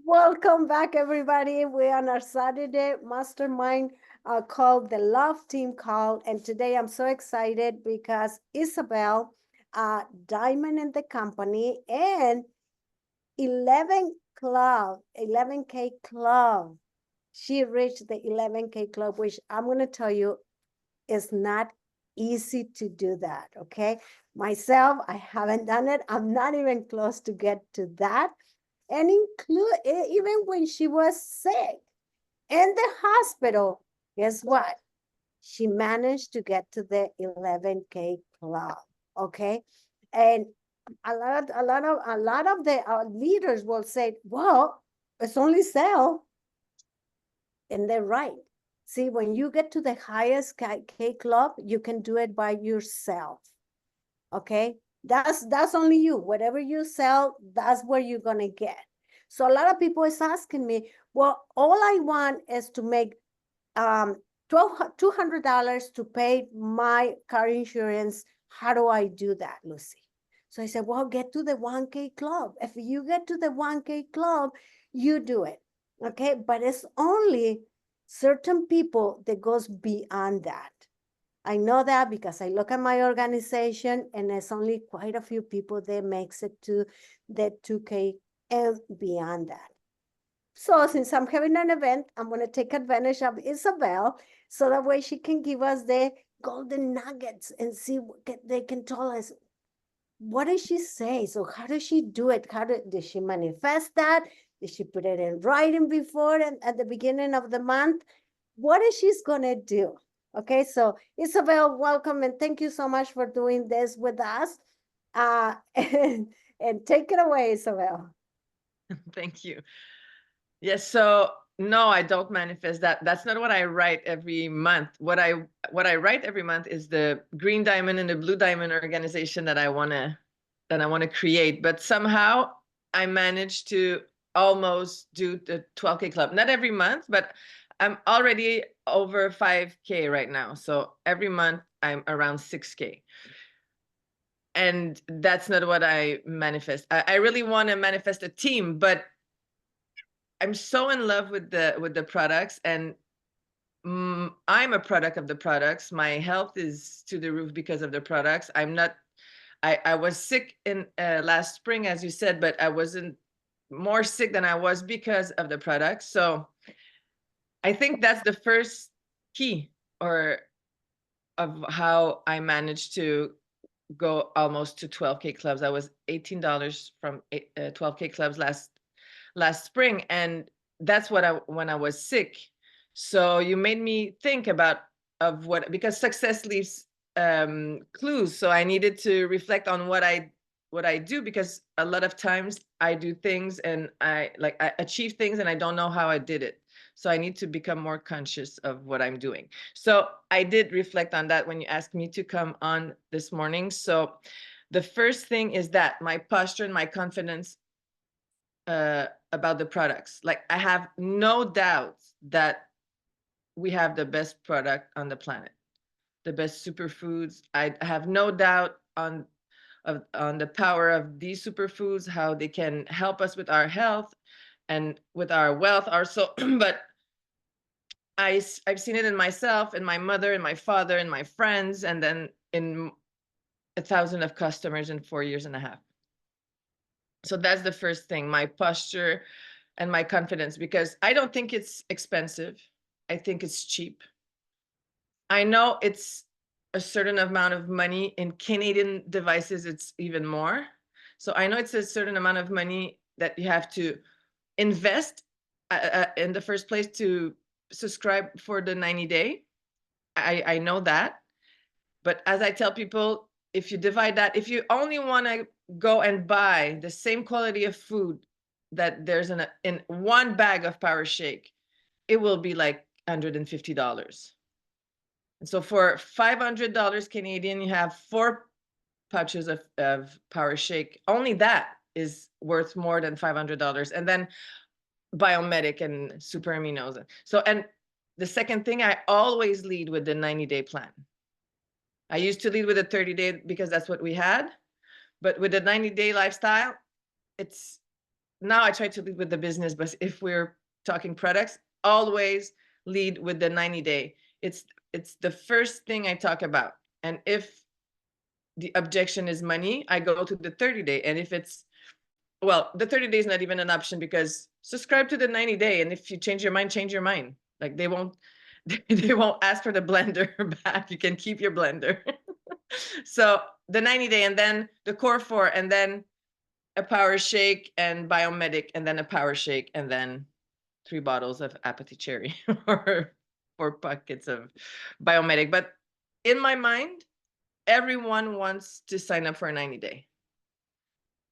Welcome back, everybody. We're on our Saturday mastermind called the Love Team Call. And today I'm so excited because Isabelle, diamond in the company, and 11K club. She reached the 11K club, which I'm going to tell you is not easy to do that. Okay. Myself, I haven't done it. I'm not even close to get to that. And include even when she was sick in the hospital, guess what? She managed to get to the 11K club. Okay. And a lot of the leaders will say, well, it's only sell. And they're right. See, when you get to the highest K club, you can do it by yourself. Okay. That's only you. Whatever you sell, that's where you're gonna get. So a lot of people is asking me, well, all I want is to make $200 to pay my car insurance. How do I do that, Lucy? So I said, well, get to the 1K club. If you get to the 1K club, you do it. Okay. But it's only certain people that goes beyond that. I know that because I look at my organization and there's only quite a few people that makes it to the 2K and beyond that. So since I'm having an event, I'm going to take advantage of Isabelle so that way she can give us the golden nuggets and see what they can tell us. What does she say? So how does she do it? Did she manifest that? Did she put it in writing before and at the beginning of the month? What is she's going to do? Okay, so Isabelle, welcome and thank you so much for doing this with us. And take it away, Isabelle. Thank you. Yes, so no, I don't manifest that. That's not what I write every month. What I write every month is the green diamond and the blue diamond organization that I wanna create. But somehow I managed to almost do the 12K club. Not every month, but I'm already over 5K right now. So every month I'm around 6K. And that's not what I manifest. I really want to manifest a team, but I'm so in love with the products, and I'm a product of the products. My health is to the roof because of the products. I was sick in last spring, as you said, but I wasn't more sick than I was because of the products. So I think that's the first key or of how I managed to go almost to 12K clubs. I was $18 from 12K clubs last spring, and that's what when I was sick. So you made me think about of what, because success leaves clues. So I needed to reflect on what I do, because a lot of times I do things and I achieve things and I don't know how I did it. So I need to become more conscious of what I'm doing. So I did reflect on that when you asked me to come on this morning. So the first thing is that my posture and my confidence about the products. Like, I have no doubt that we have the best product on the planet, the best superfoods. I have no doubt on the power of these superfoods, how they can help us with our health and with our wealth also. But I've seen it in myself, in my mother, and my father, and my friends, and then in 1,000 of customers in 4 years and a half. So that's the first thing, my posture and my confidence, because I don't think it's expensive. I think it's cheap. I know it's a certain amount of money. In Canadian devices, it's even more. So I know it's a certain amount of money that you have to invest in the first place to subscribe for the 90-day. I know that. But as I tell people, if you divide that, if you only want to go and buy the same quality of food that there's in one bag of Power Shake, it will be like $150. And so for $500 Canadian, you have 4 pouches of Power Shake. Only that is worth more than $500. And then Biomedic and super aminos. So, and the second thing, I always lead with the 90-day plan. I used to lead with a 30-day because that's what we had. But with the 90-day lifestyle, it's now I try to lead with the business, but if we're talking products, always lead with the 90-day. It's the first thing I talk about. And if the objection is money, I go to the 30-day. And if it's, well, the 30-day is not even an option because subscribe to the 90-day. And if you change your mind, change your mind. Like they won't ask for the blender back. You can keep your blender. So the 90-day, and then the core 4, and then a power shake and biomedic, and then a power shake, and then 3 bottles of apathy cherry or 4 buckets of biomedic. But in my mind, everyone wants to sign up for a 90-day.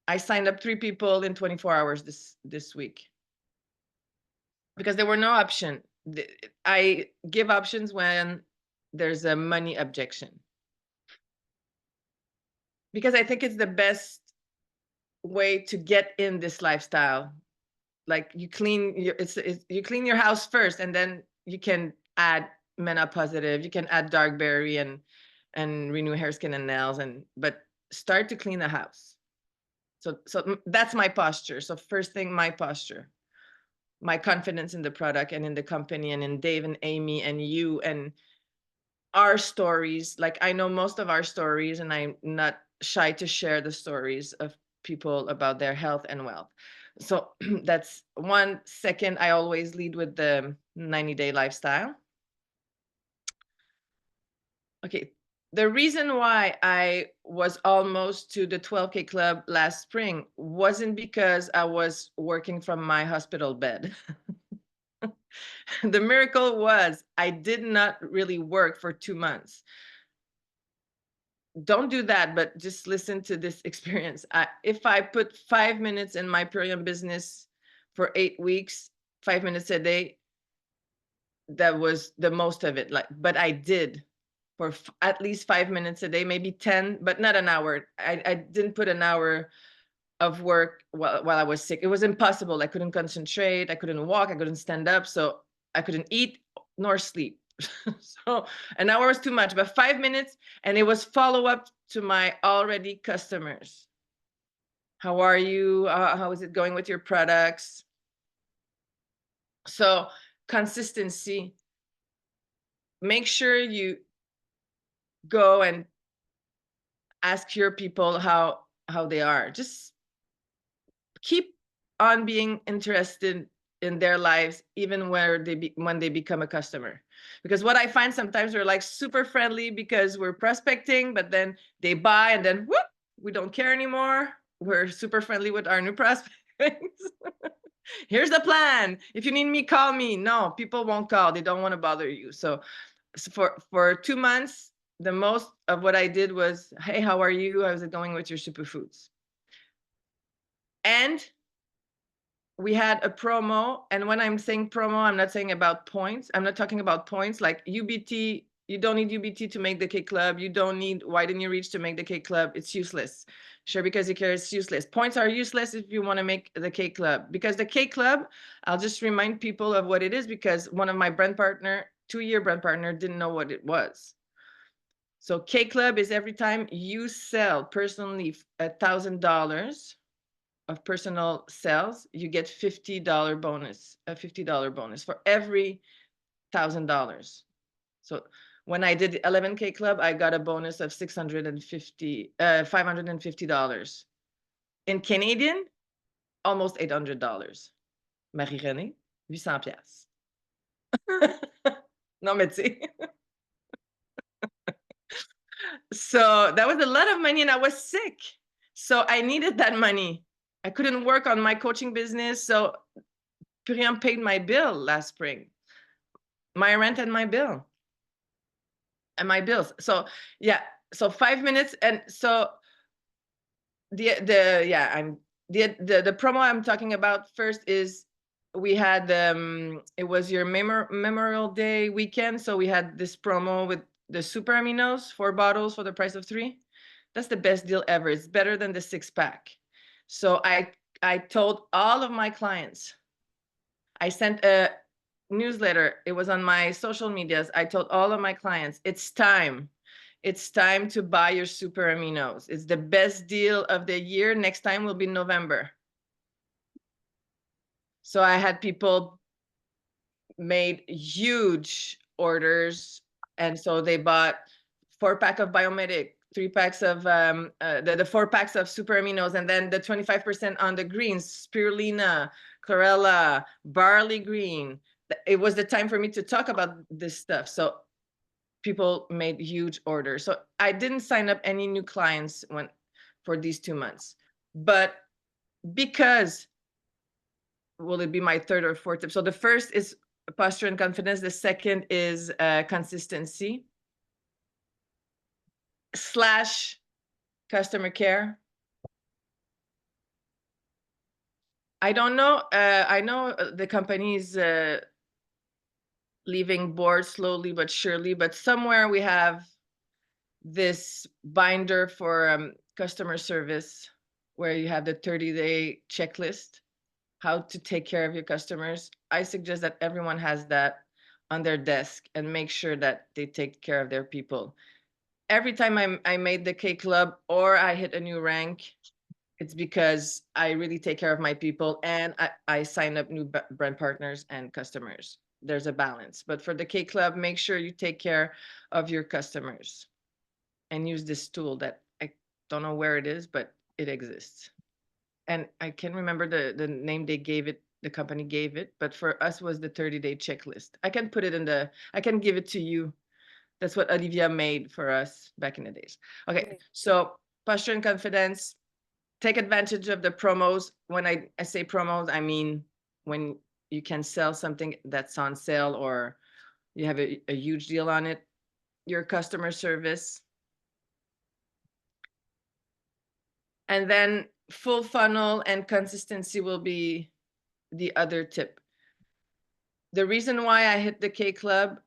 I signed up 3 people in 24 hours this week because there were no option. I give options when there's a money objection, because I think it's the best way to get in this lifestyle. Like you clean you clean your house first, and then you can add Mena Positive, you can add dark berry and renew hair, skin, and nails, but start to clean the house. So that's my posture. So first thing, my posture, my confidence in the product and in the company and in Dave and Amy and you and our stories. Like I know most of our stories, and I'm not shy to share the stories of people about their health and wealth. So that's one. Second, I always lead with the 90-day lifestyle. Okay. The reason why I was almost to the 12K club last spring wasn't because I was working from my hospital bed. The miracle was I did not really work for 2 months. Don't do that, but just listen to this experience. If I put 5 minutes in my Purium business for 8 weeks, 5 minutes a day, that was the most of it. But I did for at least 5 minutes a day, maybe 10, but not an hour. I didn't put an hour of work while I was sick. It was impossible. I couldn't concentrate. I couldn't walk. I couldn't stand up. So I couldn't eat nor sleep. So an hour was too much, but 5 minutes, and it was follow up to my already customers. How are you? How is it going with your products? So consistency. Make sure you go and ask your people how they are. Just keep on being interested in their lives, even when they become a customer. Because what I find sometimes, we're like super friendly because we're prospecting, but then they buy and then whoop, we don't care anymore. We're super friendly with our new prospects. Here's the plan. If you need me, call me. No, people won't call. They don't want to bother you. So for 2 months, the most of what I did was, hey, how are you? How's it going with your superfoods? And we had a promo. And when I'm saying promo, I'm not saying about points. I'm not talking about points like UBT. You don't need UBT to make the K Club. You don't need Widen Your Reach to make the K Club. It's useless. Sure, because you care, it's useless. Points are useless if you want to make the K Club. Because the K Club, I'll just remind people of what it is, because one of my brand partner, 2-year brand partner, didn't know what it was. So K Club is every time you sell personally $1,000 of personal sales, you get $50 bonus, a $50 bonus for every $1,000. So when I did the 11K club, I got a bonus of $550. In Canadian, almost $800. Marie-Renée, 800 piastres. Non, mais tu sais. So that was a lot of money, and I was sick. So I needed that money. I couldn't work on my coaching business. So Purium paid my bill last spring, my rent and my bill and my bills. So yeah, so 5 minutes. And so the promo I'm talking about first is, we had it was your Memorial Day weekend. So we had this promo with the super aminos, 4 bottles for the price of 3. That's the best deal ever. It's better than the 6-pack. So I told all of my clients, I sent a newsletter. It was on my social medias. I told all of my clients, it's time. It's time to buy your super aminos. It's the best deal of the year. Next time will be November. So I had people made huge orders, and so they bought 4-pack of Biomedic, 3 packs of the 4 packs of super aminos, and then the 25% on the greens, spirulina, chlorella, barley green. It was the time for me to talk about this stuff. So people made huge orders. So I didn't sign up any new clients for these 2 months. But because, will it be my third or fourth tip? So the first is posture and confidence. The second is consistency / customer care. I don't know. I know the company is leaving board slowly but surely, but somewhere we have this binder for customer service where you have the 30-day checklist, how to take care of your customers. I suggest that everyone has that on their desk and make sure that they take care of their people. Every time I made the K Club or I hit a new rank, it's because I really take care of my people and I sign up new brand partners and customers. There's a balance. But for the K Club, make sure you take care of your customers and use this tool that I don't know where it is, but it exists. And I can't remember the name they gave it, the company gave it, but for us was the 30-day checklist. I can put it I can give it to you. That's what Olivia made for us back in the days. Okay, Great. so posture and confidence, take advantage of the promos. When I say promos, I mean when you can sell something that's on sale or you have a huge deal on it. Your customer service. And then full funnel and consistency will be the other tip. The reason why I hit the K Club,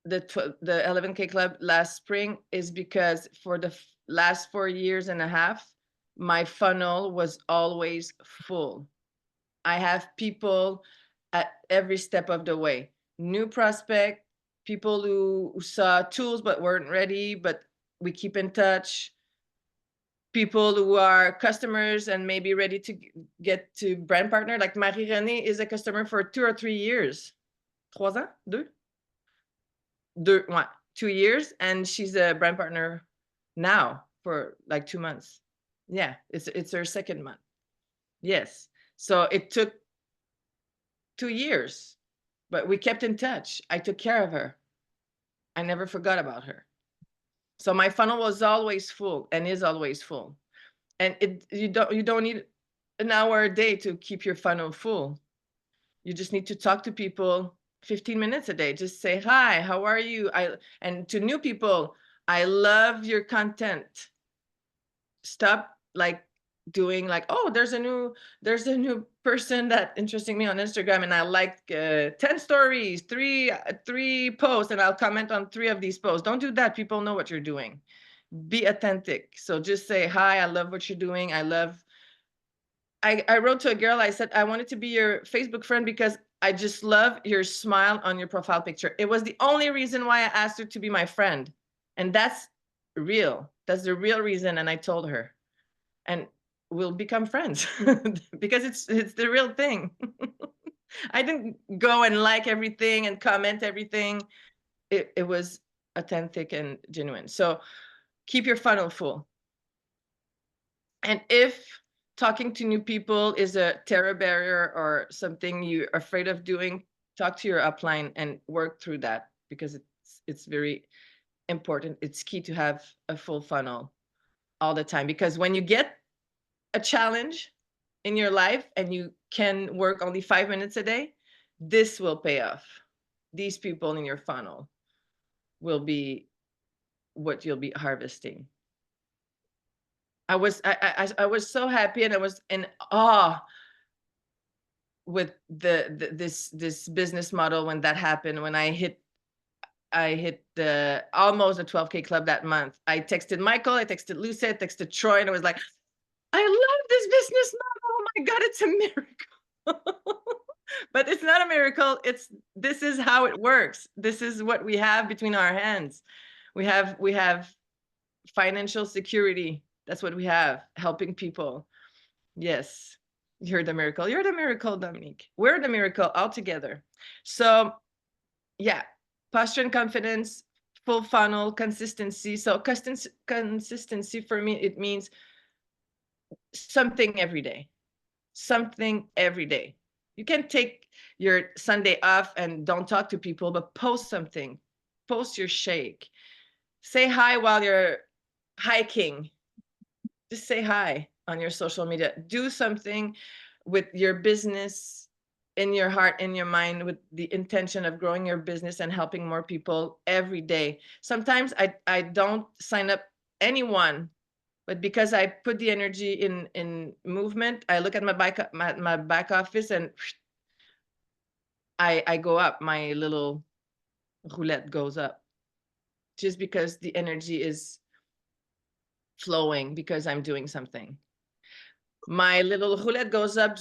the 11K Club last spring, is because for the last 4 years and a half, my funnel was always full. I have people at every step of the way. New prospect, people who saw tools but weren't ready, but we keep in touch. People who are customers and maybe ready to get to brand partner. Like Marie-Renée is a customer for 2 or 3 years. 3 ans? 2? 2 years, and she's a brand partner now for like 2 months. Yeah, it's her second month. Yes. So it took 2 years, but we kept in touch. I took care of her. I never forgot about her. So my funnel was always full and is always full. And you don't need an hour a day to keep your funnel full. You just need to talk to people 15 minutes a day. Just say, hi, how are you? And to new people, I love your content. Stop doing oh, there's a new person that interesting me on Instagram and I like 10 stories, three posts, and I'll comment on 3 of these posts. Don't do that. People know what you're doing. Be authentic. So just say, hi, I love what you're doing. I wrote to a girl, I said, I wanted to be your Facebook friend because I just love your smile on your profile picture. It was the only reason why I asked her to be my friend. And that's real. That's the real reason. And I told her, and we'll become friends because it's the real thing. I didn't go and like everything and comment everything. It was authentic and genuine. So keep your funnel full. And if talking to new people is a terror barrier or something you're afraid of doing, talk to your upline and work through that, because it's very important. It's key to have a full funnel all the time, because when you get a challenge in your life and you can work only 5 minutes a day, this will pay off. These people in your funnel will be what you'll be harvesting. I was so happy and I was in awe with this business model when that happened. When I hit the almost a 12K club that month. I texted Michael, I texted Lucy, I texted Troy, and I was like, I love this business model. Oh my God, it's a miracle. But it's not a miracle. This is how it works. This is what we have between our hands. We have financial security. That's what we have, helping people. Yes. You're the miracle. You're the miracle, Dominique. We're the miracle all together. So yeah, posture and confidence, full funnel, consistency. So consistency for me, it means something every day. Something every day. You can take your Sunday off and don't talk to people, but post something. Post your shake. Say hi while you're hiking. Just say hi on your social media. Do something with your business in your heart, in your mind, with the intention of growing your business and helping more people every day. Sometimes I don't sign up anyone, but because I put the energy in movement, I look at my back office and I go up. My little roulette goes up just because the energy is flowing because I'm doing something. My little roulette goes up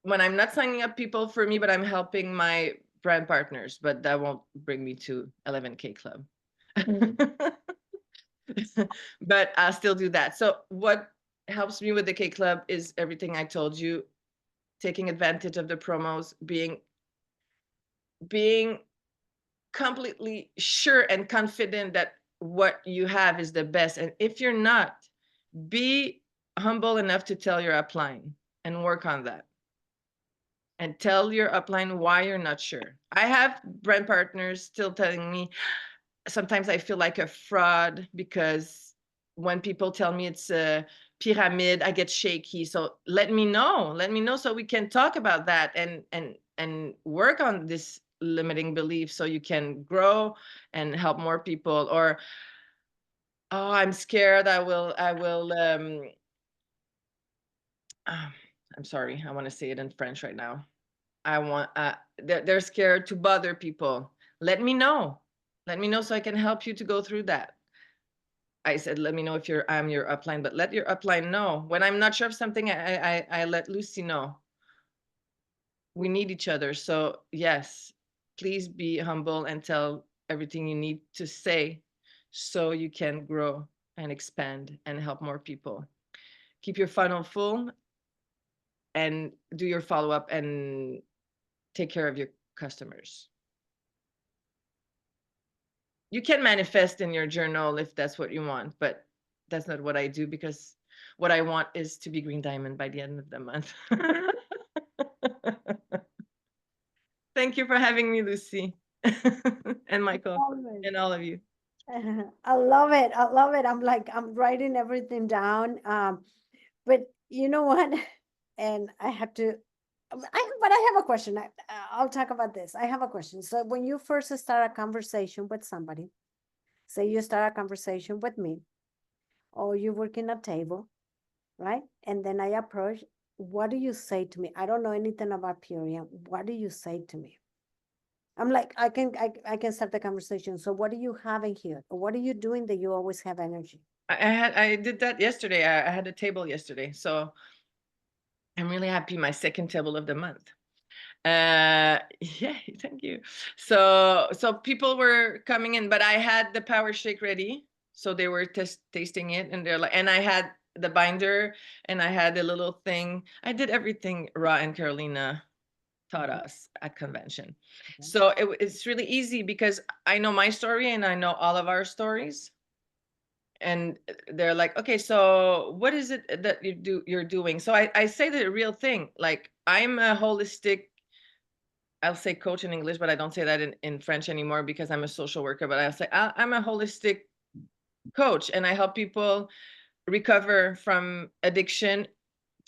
when I'm not signing up people for me, but I'm helping my brand partners, but that won't bring me to 11K club. But I'll still do that. So what helps me with the K club is everything I told you, taking advantage of the promos, being completely sure and confident that what you have is the best. And if you're not, be humble enough to tell your upline and work on that. And tell your upline why you're not sure. I have brand partners still telling me sometimes I feel like a fraud because when people tell me it's a pyramid, I get shaky. So let me know so we can talk about that and work on this limiting belief so you can grow and help more people. Or oh, I'm scared I'm sorry, I want to say it in French right now. They're scared to bother people. Let me know so I can help you to go through that. I said, let me know if I'm your upline, but let your upline know. When I'm not sure of something, I let Lucy know. We need each other. So yes, please be humble and tell everything you need to say so you can grow and expand and help more people. Keep your funnel full and do your follow-up and take care of your customers. You can manifest in your journal if that's what you want, but that's not what I do because what I want is to be green diamond by the end of the month. Thank you for having me, Lucy and Michael and all of you. I love it. I love it. I'm writing everything down. But you know what? And I have to, but I have a question. I'll talk about this. I have a question. So when you first start a conversation with somebody, say you start a conversation with me, or you work in a table, right? And then I approach, what do you say to me? I don't know anything about period. What do you say to me? I'm like, I can start the conversation. So what do you have in here? Or what are you doing that you always have energy? I did that yesterday. I had a table yesterday, so I'm really happy. My second table of the month. Yeah, thank you. So people were coming in, but I had the power shake ready, so they were tasting it, and they're like, and I had the binder, and I had a little thing. I did everything Ra and Carolina taught us at convention. Okay. So it's really easy because I know my story and I know all of our stories. And they're like, okay, so what is it that you're doing? So I say the real thing. Like, I'm a holistic, I'll say coach in English, but I don't say that in French anymore because I'm a social worker. But I'll say I'm a holistic coach, and I help people recover from addiction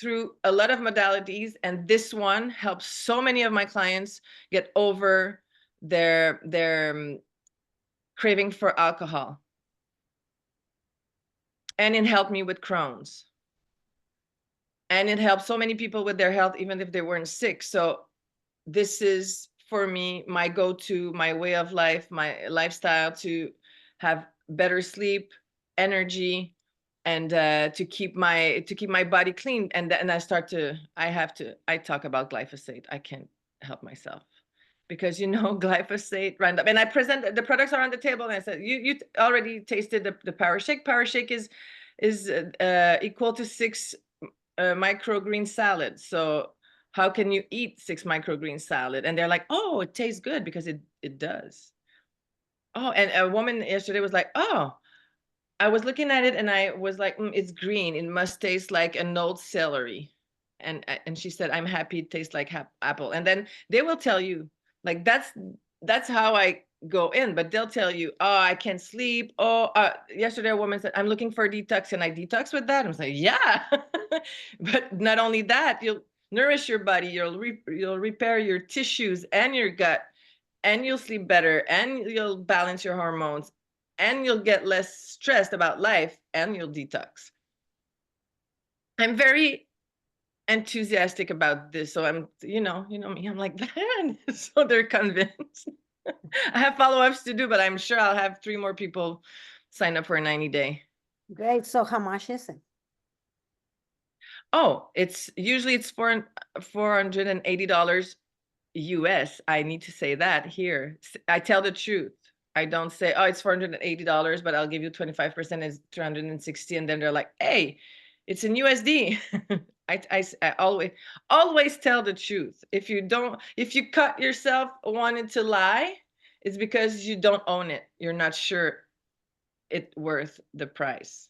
through a lot of modalities. And this one helps so many of my clients get over their craving for alcohol. And it helped me with Crohn's. And it helped so many people with their health, even if they weren't sick. So this is, for me, my go-to, my way of life, my lifestyle to have better sleep, energy, and to keep my body clean. And I talk about glyphosate. I can't help myself because glyphosate Roundup, and I present the products are on the table, and I said, you already tasted the power shake. Power shake is equal to 6 a microgreen salad. So how can you eat 6 microgreen salad? And they're like, oh, it tastes good because it does. Oh, and a woman yesterday was like, oh, I was looking at it and I was like, it's green. It must taste like an old celery. And she said, I'm happy it tastes like apple. And then they will tell you, like, that's how I go in, but they'll tell you, oh, I can't sleep. Oh, yesterday a woman said, I'm looking for a detox. Can I detox with that? I was like, yeah. But not only that, you'll nourish your body, you'll repair your tissues and your gut, and you'll sleep better, and you'll balance your hormones, and you'll get less stressed about life, and you'll detox. I'm very enthusiastic about this. So I'm, you know me, I'm like, so they're convinced. I have follow-ups to do, but I'm sure I'll have 3 more people sign up for a 90-day. Great. So how much is it? Oh, it's $480 US. I need to say that here. I tell the truth. I don't say, oh, it's $480, but I'll give you 25%, is 360. And then they're like, hey, it's in USD. I always tell the truth. If you cut yourself wanting to lie, it's because you don't own it. You're not sure it's worth the price.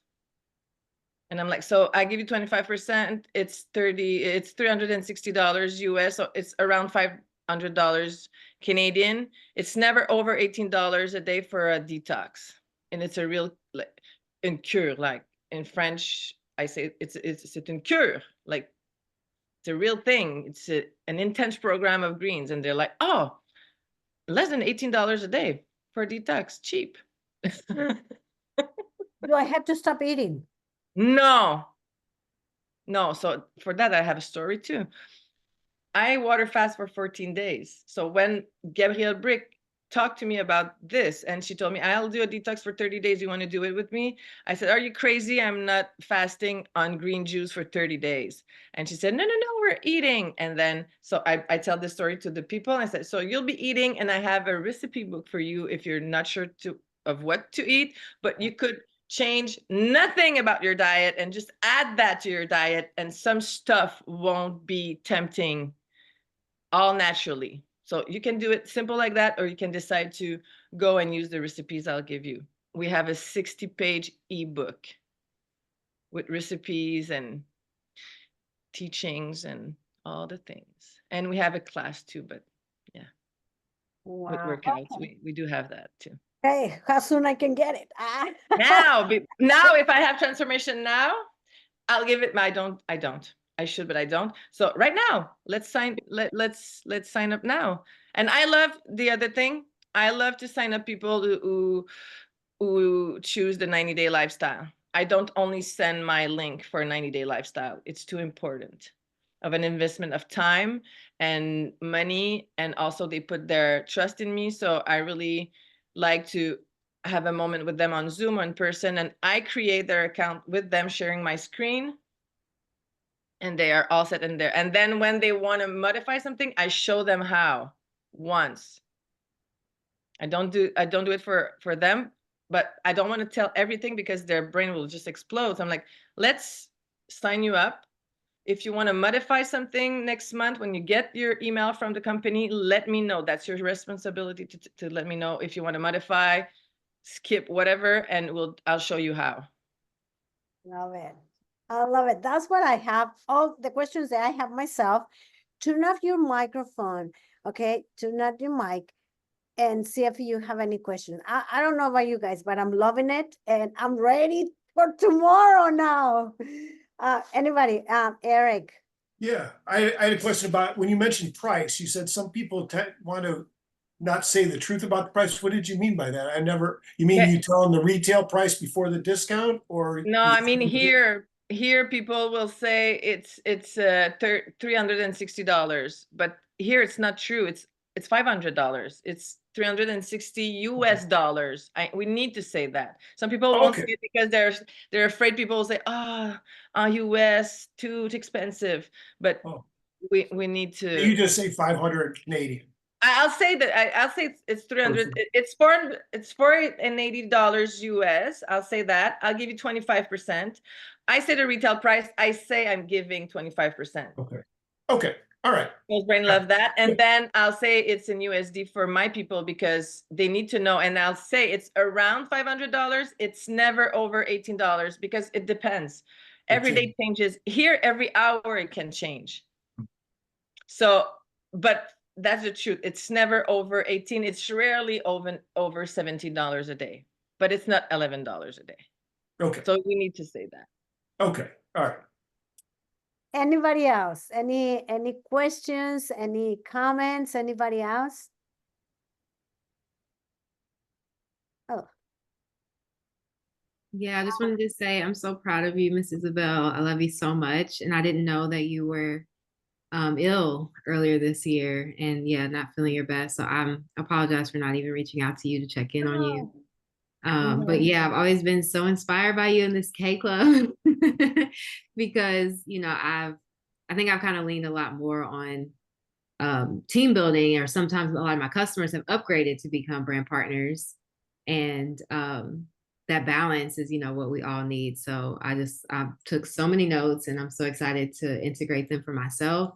And I'm like, so I give you 25%, it's $360 US, so it's around $500 Canadian. It's never over $18 a day for a detox. And it's a real, like, une cure, like in French, I say it's une cure, like it's a real thing. It's an intense program of greens. And they're like, oh, less than $18 a day for a detox, cheap. Do I have to stop eating? No, so for that, I have a story too. I water fast for 14 days. So when Gabrielle Brick talked to me about this, and she told me, I'll do a detox for 30 days. You want to do it with me? I said, are you crazy? I'm not fasting on green juice for 30 days. And she said, no, we're eating. And then, so I tell this story to the people. I said, so you'll be eating, and I have a recipe book for you if you're not sure of what to eat, but you could change nothing about your diet and just add that to your diet, and some stuff won't be tempting, all naturally. So you can do it simple like that, or you can decide to go and use the recipes I'll give you. We have a 60-page ebook with recipes and teachings and all the things. And we have a class too, but yeah, with Wow. workouts, Okay. we do have that too. Hey, how soon I can get it? Now, if I have transformation now, I'll give it. I don't. I should, but I don't. So right now, let's sign up now. And I love the other thing. I love to sign up people who choose the 90-day lifestyle. I don't only send my link for a 90-day lifestyle. It's too important of an investment of time and money, and also they put their trust in me. So I really like to have a moment with them on Zoom or in person, and I create their account with them, sharing my screen, and they are all set in there. And then when they want to modify something, I show them how once. I don't do it for them, but I don't want to tell everything because their brain will just explode. So I'm like, let's sign you up. If you want to modify something next month, when you get your email from the company, let me know. That's your responsibility to let me know if you want to modify, skip, whatever, and I'll show you how. Love it. I love it. That's what I have. All the questions that I have myself. Turn off your microphone. Okay. Turn off your mic and see if you have any questions. I don't know about you guys, but I'm loving it and I'm ready for tomorrow now. Anybody? Eric. Yeah, I had a question about when you mentioned price. You said some people want to not say the truth about the price. What did you mean by that? You mean you tell them the retail price before the discount, or? No, I mean, here people will say it's $360, but here it's not true. It's $500. It's $360 US. We need to say that. Some people won't say it because they're afraid people will say, US too expensive. But we need to. You just say 500 Canadian. I'll say that I'll say it's 300. It's $480 US. I'll say that. I'll give you 25%. I say the retail price. I say I'm giving 25%. Okay. Okay. All right. Most brain love that. And then I'll say it's in USD for my people because they need to know. And I'll say it's around $500. It's never over $18 because it depends. Every day changes. Here, every hour it can change. So, but that's the truth. It's never over 18. It's rarely over $17 a day, but it's not $11 a day. Okay. So we need to say that. Okay. All right. Anybody else? Any questions? Any comments? Anybody else? Oh, Yeah, I just wanted to say I'm so proud of you, Miss Isabelle. I love you so much. And I didn't know that you were ill earlier this year and yeah, not feeling your best. So I apologize for not even reaching out to you to check in on you. But yeah, I've always been so inspired by you in this K Club because, you know, I think I've kind of leaned a lot more on team building, or sometimes a lot of my customers have upgraded to become brand partners. And that balance is, you know, what we all need. So I took so many notes and I'm so excited to integrate them for myself.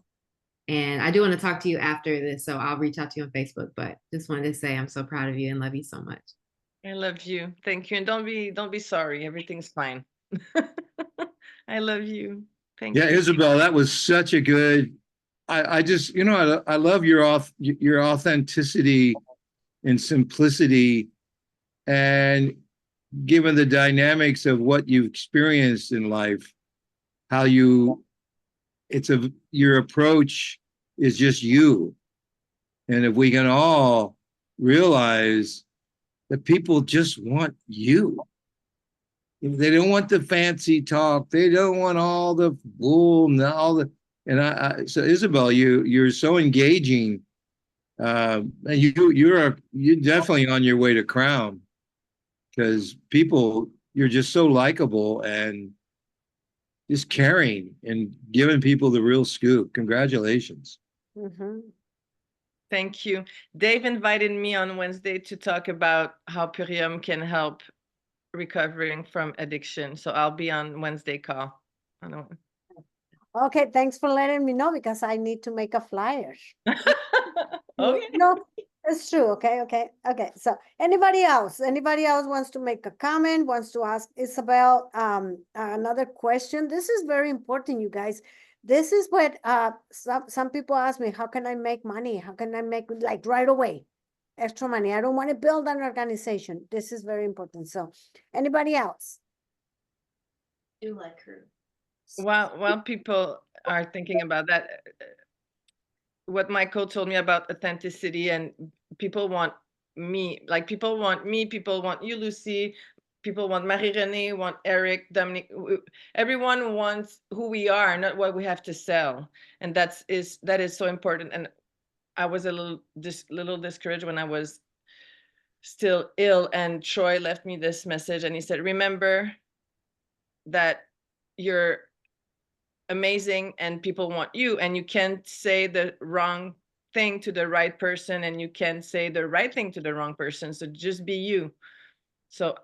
And I do want to talk to you after this, so I'll reach out to you on Facebook, but just wanted to say I'm so proud of you and love you so much. I love you. Thank you. And don't be sorry. Everything's fine. I love you. Thank you. Yeah, Isabelle, that was such a good. I just, you know, I love your authenticity and simplicity, and given the dynamics of what you've experienced in life, how your approach is just you. And if we can all realize that people just want you. They don't want the fancy talk. They don't want all the bull and all the. And so Isabelle, you're so engaging. You're definitely on your way to crown, because you're just so likable and just caring and giving people the real scoop. Congratulations. Thank you. Dave invited me on Wednesday to talk about how Purium can help recovering from addiction. So I'll be on Wednesday call. okay. Thanks for letting me know, because I need to make a flyer. Okay. No, it's true. Okay. So anybody else wants to make a comment, wants to ask Isabelle another question? This is very important, you guys. This is what some people ask me, how can I make money? How can I make, like, right away, extra money? I don't want to build an organization. This is very important. So anybody else? Do like her. While people are thinking about that, what Michael told me about authenticity, and people want me, people want you, Lucy, people want Marie-Renée, want Eric, Dominique, everyone wants who we are, not what we have to sell. And that is so important. And I was a little discouraged when I was still ill, and Troy left me this message, and he said, remember that you're amazing and people want you, and you can't say the wrong thing to the right person, and you can't say the right thing to the wrong person. So just be you. So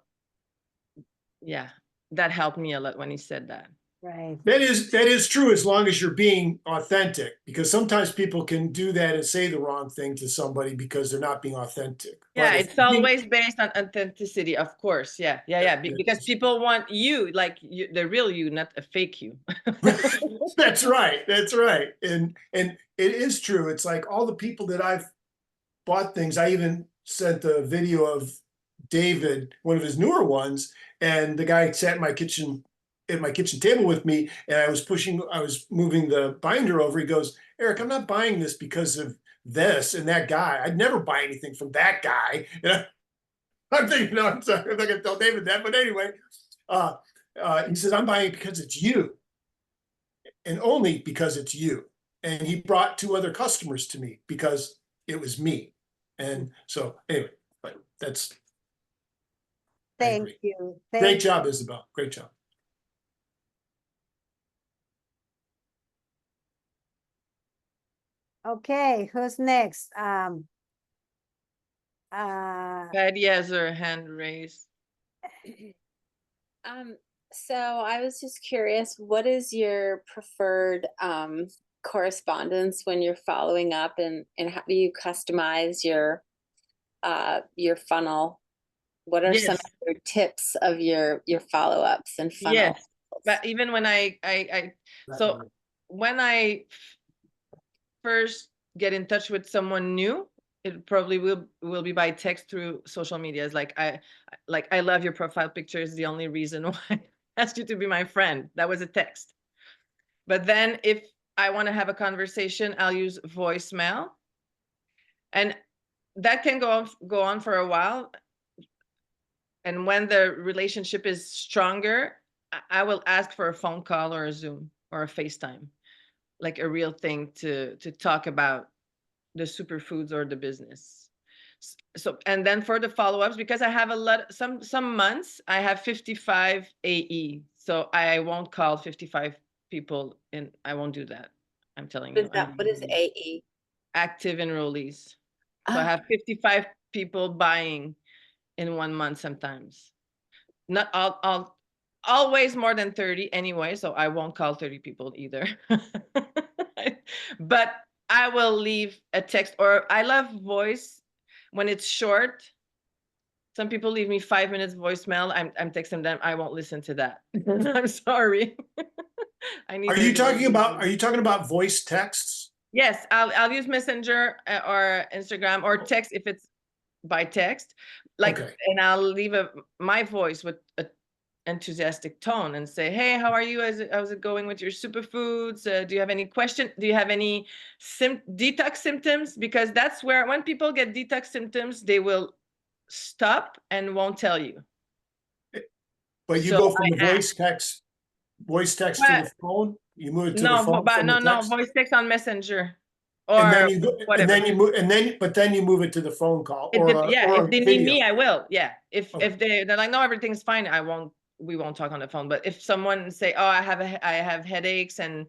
yeah, that helped me a lot when he said that. Right. That is true, as long as you're being authentic, because sometimes people can do that and say the wrong thing to somebody because they're not being authentic. Yeah, it's always based on authenticity, of course. Yeah. Because people want you, like the real you, not a fake you. That's right. And it is true. It's like all the people that I've bought things. I even sent a video of David, one of his newer ones, and the guy sat at my kitchen table with me, and I was moving the binder over. He goes, Eric, I'm not buying this because of this and that guy. I'd never buy anything from that guy. And I'm thinking, no, I'm sorry, I'm not gonna tell David that, but anyway, he says, I'm buying it because it's you, and only because it's you. And he brought 2 other customers to me because it was me. And so anyway, but that's. Thank you. Great job, Isabelle. Great job. Okay, who's next? Patty has her hand raised. So I was just curious, what is your preferred correspondence when you're following up, and how do you customize your funnel? What are some Yes. of your tips of your follow-ups and funnel? Yes, but even when so when I first get in touch with someone new, it probably will be by text through social media. It's like I love your profile picture is the only reason why I asked you to be my friend. That was a text. But then if I want to have a conversation, I'll use voicemail. And that can go on for a while. And when the relationship is stronger, I will ask for a phone call or a Zoom or a FaceTime, like a real thing to talk about the superfoods or the business. So, and then for the follow-ups, because I have a lot, some months I have 55 AE, so I won't call 55 people, and I won't do that. I'm telling you. What is AE? Active enrollees. So I have 55 people buying in 1 month sometimes. Not always more than 30 anyway, so I won't call 30 people either. But I will leave a text, or I love voice when it's short. Some people leave me 5 minutes voicemail. I'm texting them. I won't listen to that. I'm sorry. I need. Are you talking about voice texts? Yes, I'll use Messenger or Instagram or text if it's by text, like, Okay. and I'll leave my voice with a enthusiastic tone and say, hey, how are you? How's it going with your superfoods? Do you have any question? Do you have any detox symptoms? Because that's where, when people get detox symptoms, they will stop and won't tell you. But you So go from the I voice text to the phone? You move it to the No, phone but from no, the no, text? voice text on Messenger And or then you go, whatever. but then you move it to the phone call Yeah, or if they video. need me, I will. Yeah, if Okay. they're like, no, everything's fine, we won't talk on the phone. But if someone say, oh, I have headaches and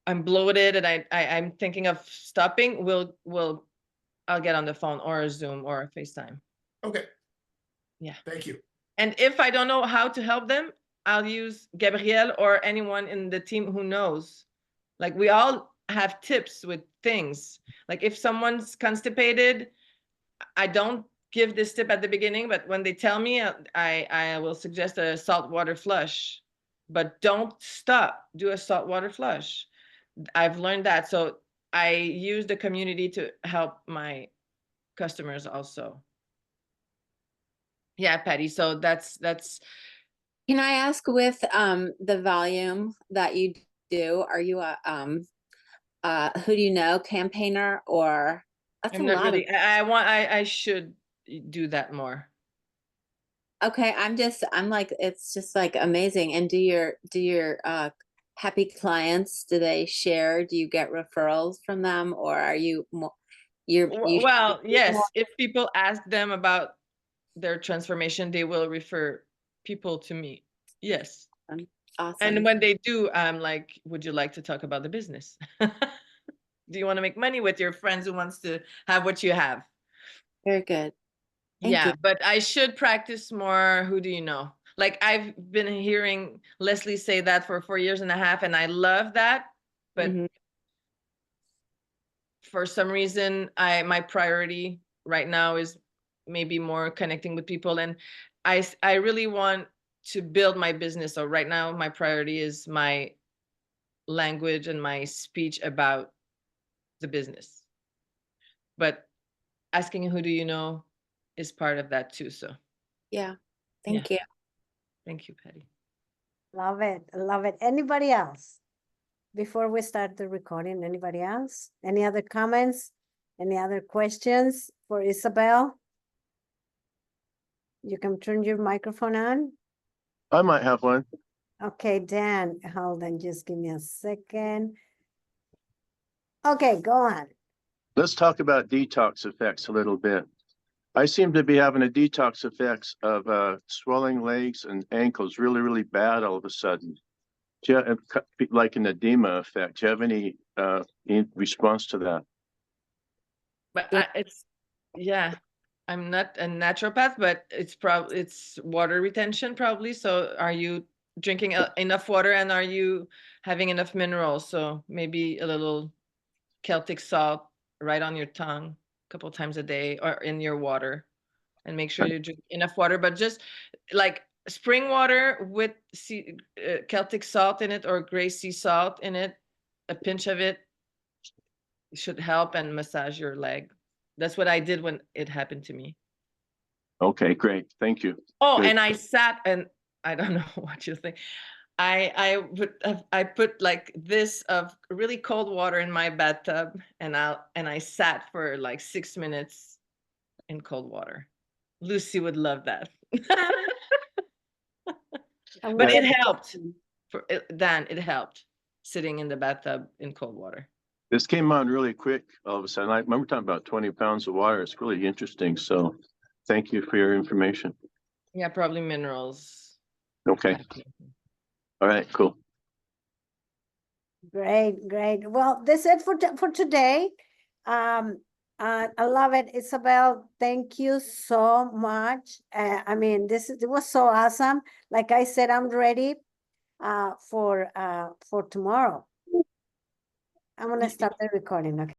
I'm bloated and I'm thinking of stopping, I'll get on the phone or a Zoom or a FaceTime. Okay. Yeah. Thank you. And if I don't know how to help them, I'll use Gabrielle or anyone in the team who knows. Like, we all have tips with things. Like, if someone's constipated, I don't give this tip at the beginning, but when they tell me, I will suggest a saltwater flush. But don't stop. Do a saltwater flush. I've learned that. So I use the community to help my customers also. Yeah, Patty. So that's. Can I ask, with the volume that you do, are you a who do you know campaigner, or that's I'm a not lot really. of. I should do that more. Okay, I'm like, it's just like amazing. And do your happy clients, do they share? Do you get referrals from them, or are you more, Well, yes. If people ask them about their transformation, they will refer people to me. Yes. awesome? And when they do, I'm like, would you like to talk about the business? Do you want to make money with your friends who wants to have what you have? Very good. Thank Yeah, you. but I should practice more. Who do you know? Like, I've been hearing Leslie say that for 4 years and a half, and I love that. But Mhm. for some reason, my priority right now is maybe more connecting with people, and I really want to build my business. So right now, my priority is my language and my speech about the business. But asking who do you know is part of that too. So Yeah. Thank you. thank you, Patty. Love it. Love it. Anybody else? Before we start the recording, anybody else? Any other comments? Any other questions for Isabelle? You can turn your microphone on. I might have one. Okay, Dan, hold on, just give me a second. Okay, go on. Let's talk about detox effects a little bit. I seem to be having a detox effects of swelling legs and ankles really, really bad all of a sudden. Do you have, like an edema effect? Do you have any response to that? But Yeah. it's, yeah. I'm not a naturopath, but it's water retention probably. So are you drinking enough water, and are you having enough minerals? So maybe a little Celtic salt right on your tongue a couple times a day or in your water, and make sure you drink enough water, but just like spring water with Celtic salt in it or gray sea salt in it, a pinch of it should help, and massage your leg. That's what I did when it happened to me. Okay, great. Thank you. Oh, Good. and I sat, and I don't know what you think. I put like this of really cold water in my bathtub, and I sat for like 6 minutes in cold water. Lucy would love that. I'm But gonna it helped. do Dan, it helped sitting in the bathtub in cold water. This came on really quick all of a sudden. I remember talking about 20 pounds of water. It's really interesting. So thank you for your information. Yeah, probably minerals. Okay. All right, cool. Great, great. Well, that's it for today. I love it, Isabel. Thank you so much. I mean, it was so awesome. Like I said, I'm ready for tomorrow. I'm gonna start the recording. Okay.